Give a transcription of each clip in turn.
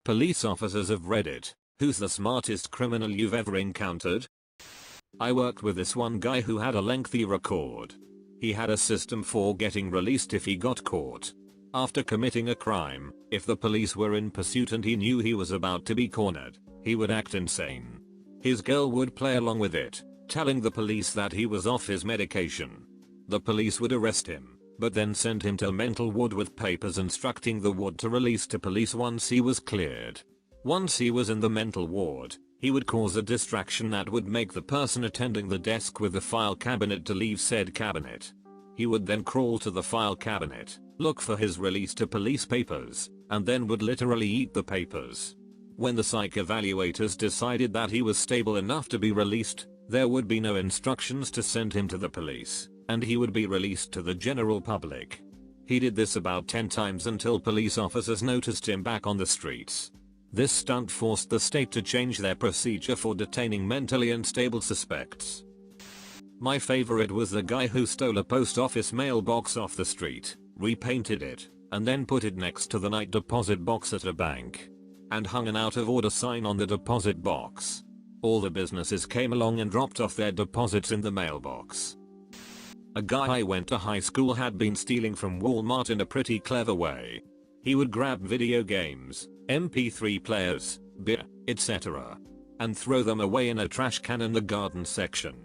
Police officers of Reddit, who's the smartest criminal you've ever encountered? I worked with this one guy who had a lengthy record. He had a system for getting released if he got caught. After committing a crime, if the police were in pursuit and he knew he was about to be cornered, he would act insane. His girl would play along with it, telling the police that he was off his medication. The police would arrest him, but then send him to a mental ward with papers instructing the ward to release to police once he was cleared. Once he was in the mental ward, he would cause a distraction that would make the person attending the desk with the file cabinet to leave said cabinet. He would then crawl to the file cabinet, look for his release to police papers, and then would literally eat the papers. When the psych evaluators decided that he was stable enough to be released, there would be no instructions to send him to the police, and he would be released to the general public. He did this about 10 times until police officers noticed him back on the streets. This stunt forced the state to change their procedure for detaining mentally unstable suspects. My favorite was the guy who stole a post office mailbox off the street, repainted it, and then put it next to the night deposit box at a bank, and hung an out of order sign on the deposit box. All the businesses came along and dropped off their deposits in the mailbox. A guy I went to high school had been stealing from Walmart in a pretty clever way. He would grab video games, MP3 players, beer, etc., and throw them away in a trash can in the garden section.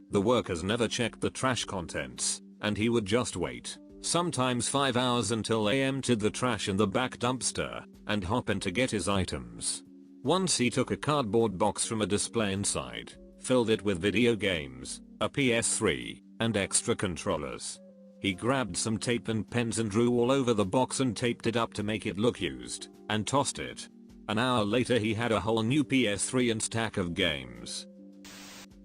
The workers never checked the trash contents, and he would just wait, sometimes 5 hours until they emptied the trash in the back dumpster, and hop in to get his items. Once he took a cardboard box from a display inside, filled it with video games, a PS3, and extra controllers. He grabbed some tape and pens and drew all over the box and taped it up to make it look used, and tossed it. An hour later he had a whole new PS3 and stack of games.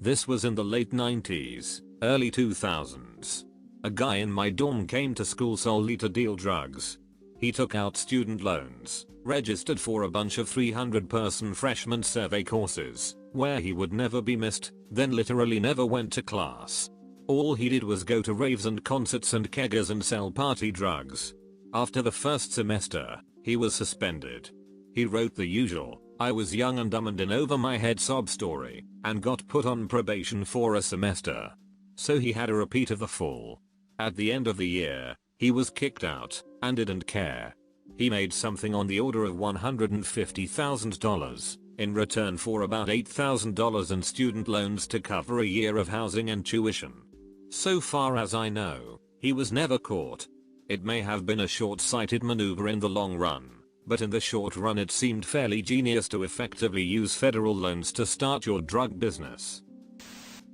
This was in the late 90s, early 2000s. A guy in my dorm came to school solely to deal drugs. He took out student loans, registered for a bunch of 300-person freshman survey courses, where he would never be missed, then literally never went to class. All he did was go to raves and concerts and keggers and sell party drugs. After the first semester, he was suspended. He wrote the usual, "I was young and dumb and in over my head" sob story, and got put on probation for a semester. So he had a repeat of the full. At the end of the year, he was kicked out, and didn't care. He made something on the order of $150,000, in return for about $8,000 in student loans to cover a year of housing and tuition. So far as I know, he was never caught. It may have been a short-sighted maneuver in the long run, but in the short run it seemed fairly genius to effectively use federal loans to start your drug business.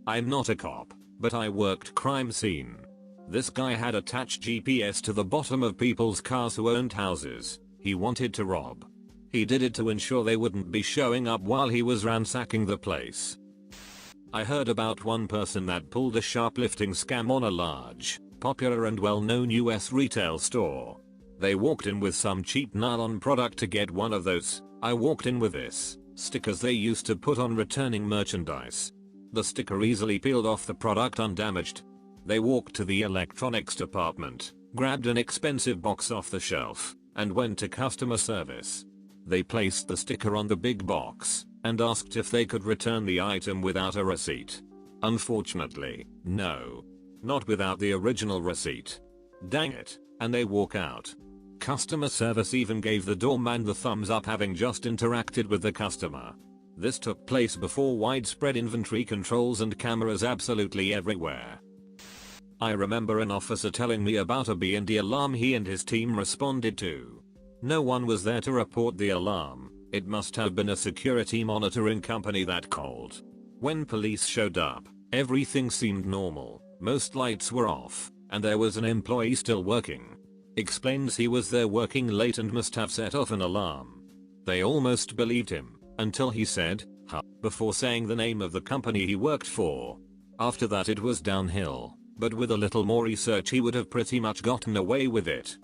I'm not a cop, but I worked crime scene. This guy had attached GPS to the bottom of people's cars who owned houses he wanted to rob. He did it to ensure they wouldn't be showing up while he was ransacking the place. I heard about one person that pulled a shoplifting scam on a large, popular and well-known US retail store. They walked in with some cheap nylon product to get one of those "I walked in with this" stickers they used to put on returning merchandise. The sticker easily peeled off the product undamaged. They walked to the electronics department, grabbed an expensive box off the shelf, and went to customer service. They placed the sticker on the big box, and asked if they could return the item without a receipt. Unfortunately, no. Not without the original receipt. Dang it, and they walk out. Customer service even gave the doorman the thumbs up, having just interacted with the customer. This took place before widespread inventory controls and cameras absolutely everywhere. I remember an officer telling me about a B&D alarm he and his team responded to. No one was there to report the alarm. It must have been a security monitoring company that called. When police showed up, everything seemed normal. Most lights were off, and there was an employee still working. Explains he was there working late and must have set off an alarm. They almost believed him, until he said, "Huh," before saying the name of the company he worked for. After that it was downhill, but with a little more research he would have pretty much gotten away with it.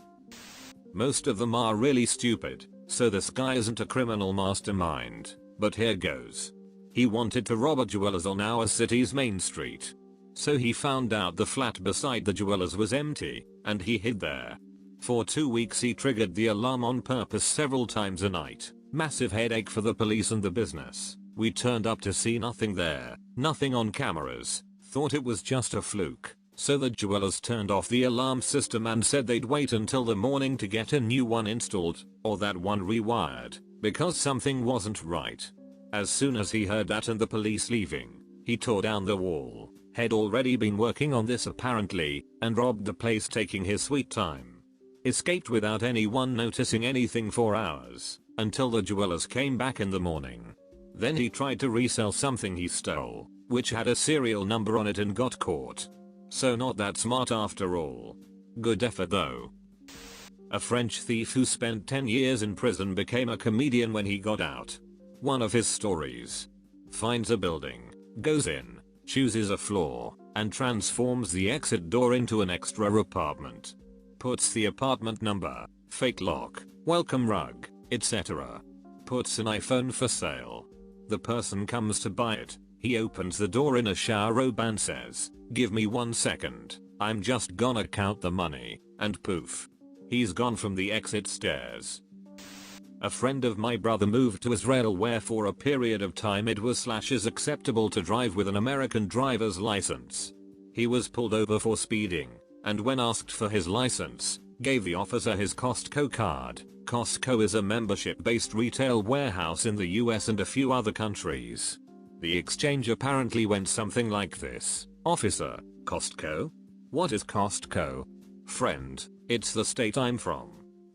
Most of them are really stupid, so this guy isn't a criminal mastermind, but here goes. He wanted to rob a jewelers on our city's main street. So he found out the flat beside the jewelers was empty, and he hid there. For 2 weeks he triggered the alarm on purpose several times a night, Massive headache for the police and the business. We turned up to see nothing there, nothing on cameras, thought it was just a fluke. So the jewelers turned off the alarm system and said they'd wait until the morning to get a new one installed, or that one rewired, because something wasn't right. As soon as he heard that and the police leaving, he tore down the wall, had already been working on this apparently, and robbed the place taking his sweet time. Escaped without anyone noticing anything for hours, until the jewelers came back in the morning. Then he tried to resell something he stole, which had a serial number on it and got caught. So not that smart after all. Good effort though. A French thief who spent 10 years in prison became a comedian when he got out. One of his stories. Finds a building, goes in, chooses a floor, and transforms the exit door into an extra apartment. Puts the apartment number, fake lock, welcome rug, etc. Puts an iPhone for sale. The person comes to buy it. He opens the door in a shower robe and says, "Give me 1 second, I'm just gonna count the money," and poof. He's gone from the exit stairs. A friend of my brother moved to Israel where for a period of time it was / acceptable to drive with an American driver's license. He was pulled over for speeding, and when asked for his license, gave the officer his Costco card. Costco is a membership-based retail warehouse in the US and a few other countries. The exchange apparently went something like this. "Officer, Costco? What is Costco?" "Friend, it's the state I'm from."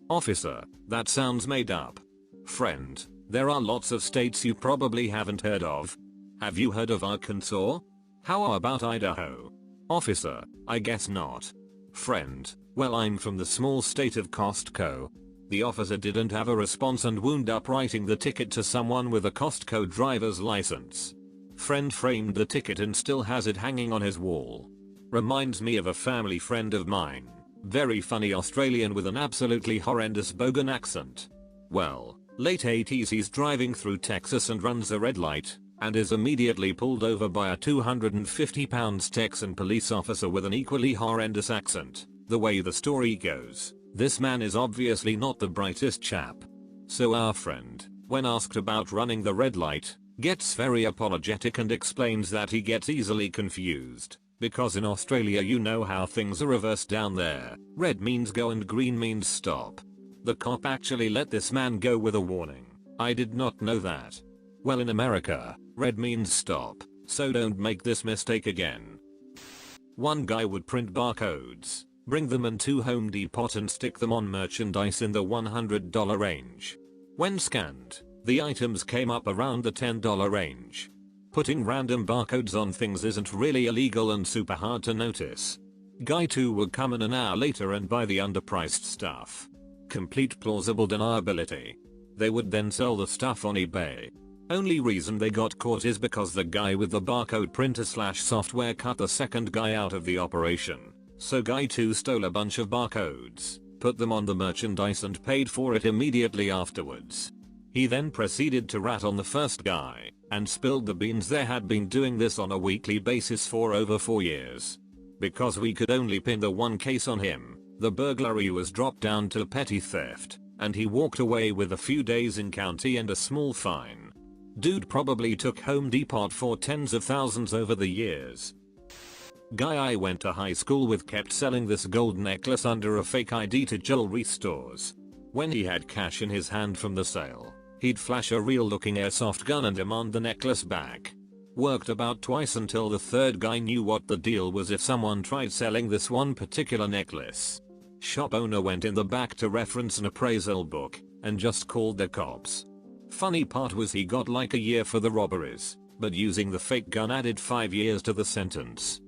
"Officer, that sounds made up." "Friend, there are lots of states you probably haven't heard of. Have you heard of Arkansas? How about Idaho?" "Officer, I guess not." "Friend, well I'm from the small state of Costco." The officer didn't have a response and wound up writing the ticket to someone with a Costco driver's license. Friend framed the ticket and still has it hanging on his wall. Reminds me of a family friend of mine. Very funny Australian with an absolutely horrendous bogan accent. Well, late 80s he's driving through Texas and runs a red light, and is immediately pulled over by a 250-pound Texan police officer with an equally horrendous accent. The way the story goes, this man is obviously not the brightest chap. So our friend, when asked about running the red light, gets very apologetic and explains that he gets easily confused, because in Australia you know how things are reversed down there. Red means go and green means stop. The cop actually let this man go with a warning. I did not know that. Well, in America, red means stop, so don't make this mistake again. One guy would print barcodes, bring them into Home Depot and stick them on merchandise in the $100 range. When scanned, the items came up around the $10 range. Putting random barcodes on things isn't really illegal and super hard to notice. Guy 2 would come in an hour later and buy the underpriced stuff. Complete plausible deniability. They would then sell the stuff on eBay. Only reason they got caught is because the guy with the barcode printer / software cut the second guy out of the operation. So guy 2 stole a bunch of barcodes, put them on the merchandise and paid for it immediately afterwards. He then proceeded to rat on the first guy, and spilled the beans. They had been doing this on a weekly basis for over 4 years. Because we could only pin the one case on him, the burglary was dropped down to petty theft, and he walked away with a few days in county and a small fine. Dude probably took Home Depot for tens of thousands over the years. Guy I went to high school with kept selling this gold necklace under a fake ID to jewelry stores. When he had cash in his hand from the sale, he'd flash a real looking airsoft gun and demand the necklace back. Worked about twice until the third guy knew what the deal was if someone tried selling this one particular necklace. Shop owner went in the back to reference an appraisal book, and just called the cops. Funny part was he got like a year for the robberies, but using the fake gun added 5 years to the sentence.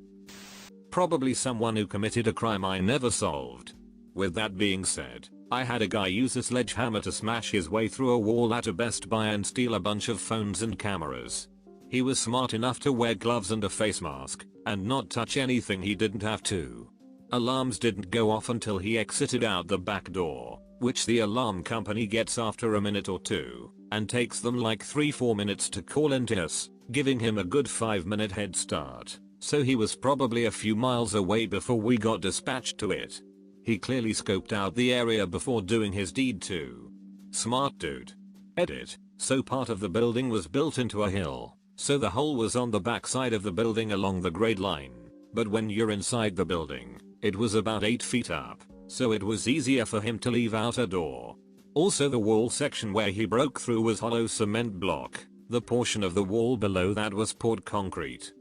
Probably someone who committed a crime I never solved. With that being said, I had a guy use a sledgehammer to smash his way through a wall at a Best Buy and steal a bunch of phones and cameras. He was smart enough to wear gloves and a face mask, and not touch anything he didn't have to. Alarms didn't go off until he exited out the back door, which the alarm company gets after a minute or two, and takes them like 3-4 minutes to call into us, giving him a good 5-minute head start. So he was probably a few miles away before we got dispatched to it. He clearly scoped out the area before doing his deed too. Smart dude. Edit. So part of the building was built into a hill, so the hole was on the backside of the building along the grade line. But when you're inside the building, it was about 8 feet up, so it was easier for him to leave out a door. Also the wall section where he broke through was hollow cement block. The portion of the wall below that was poured concrete.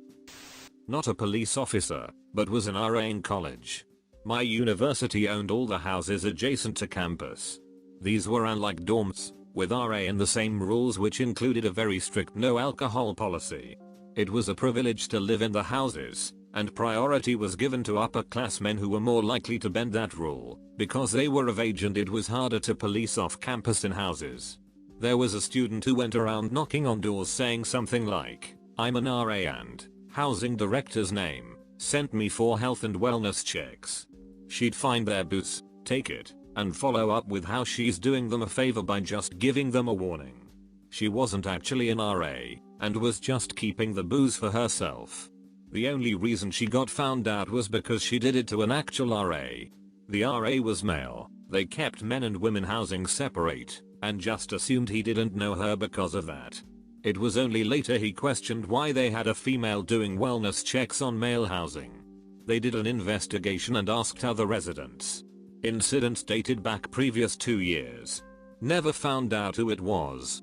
Not a police officer, but was an RA in college. My university owned all the houses adjacent to campus. These were unlike dorms, with RA and the same rules, which included a very strict no alcohol policy. It was a privilege to live in the houses, and priority was given to upperclassmen who were more likely to bend that rule, because they were of age and it was harder to police off campus in houses. There was a student who went around knocking on doors saying something like, "I'm an RA and housing director's name sent me for health and wellness checks." She'd find their booths, take it, and follow up with how she's doing them a favor by just giving them a warning. She wasn't actually an RA, and was just keeping the booze for herself. The only reason she got found out was because she did it to an actual RA. The RA was male, they kept men and women housing separate, and just assumed he didn't know her because of that. It was only later he questioned why they had a female doing wellness checks on male housing. They did an investigation and asked other residents. Incidents dated back previous 2 years. Never found out who it was.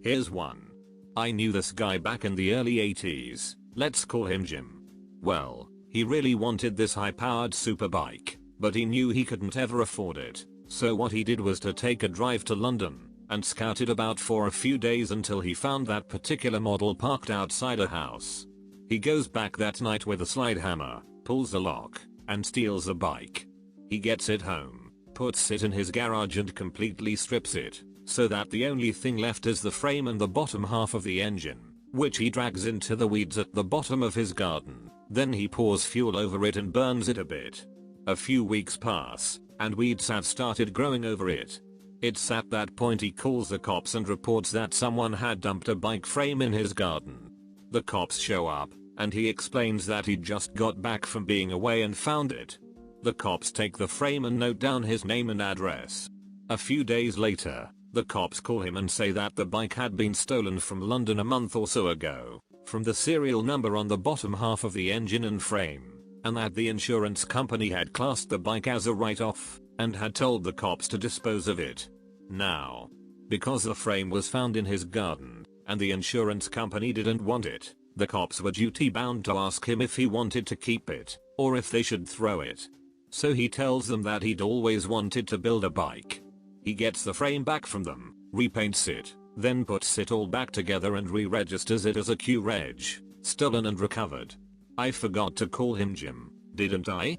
Here's one. I knew this guy back in the early 80s. Let's call him Jim. Well, he really wanted this high-powered superbike, but he knew he couldn't ever afford it. So what he did was to take a drive to London and scout it about for a few days until he found that particular model parked outside a house. He goes back that night with a slide hammer, pulls the lock, and steals the bike. He gets it home, puts it in his garage and completely strips it, so that the only thing left is the frame and the bottom half of the engine, which he drags into the weeds at the bottom of his garden. Then he pours fuel over it and burns it a bit. A few weeks pass, and weeds have started growing over it. It's at that point he calls the cops and reports that someone had dumped a bike frame in his garden. The cops show up, and he explains that he just got back from being away and found it. The cops take the frame and note down his name and address. A few days later, the cops call him and say that the bike had been stolen from London a month or so ago, from the serial number on the bottom half of the engine and frame, and that the insurance company had classed the bike as a write-off, and had told the cops to dispose of it. Now, because the frame was found in his garden, and the insurance company didn't want it, the cops were duty-bound to ask him if he wanted to keep it, or if they should throw it. So he tells them that he'd always wanted to build a bike. He gets the frame back from them, repaints it, then puts it all back together and re-registers it as a Q-Reg, stolen and recovered. I forgot to call him Jim, didn't I?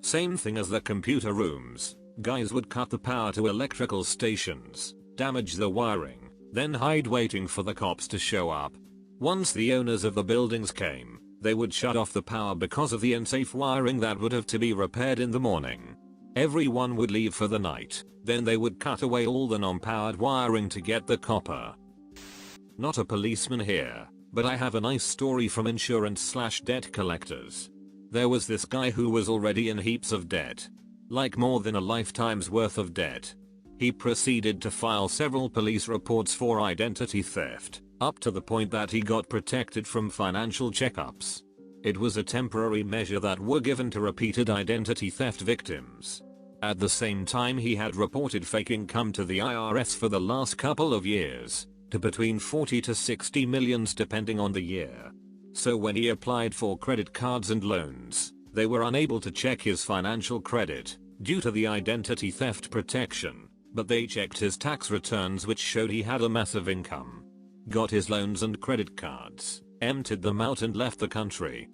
Same thing as the computer rooms. Guys would cut the power to electrical stations, damage the wiring, then hide waiting for the cops to show up. Once the owners of the buildings came, they would shut off the power because of the unsafe wiring that would have to be repaired in the morning. Everyone would leave for the night, then they would cut away all the non-powered wiring to get the copper. Not a policeman here, but I have a nice story from insurance/debt collectors. There was this guy who was already in heaps of debt. Like more than a lifetime's worth of debt. He proceeded to file several police reports for identity theft, up to the point that he got protected from financial checkups. It was a temporary measure that were given to repeated identity theft victims. At the same time he had reported fake income to the IRS for the last couple of years, to between 40 to 60 millions depending on the year. So when he applied for credit cards and loans, they were unable to check his financial credit, due to the identity theft protection, but they checked his tax returns which showed he had a massive income. Got his loans and credit cards, emptied them out and left the country.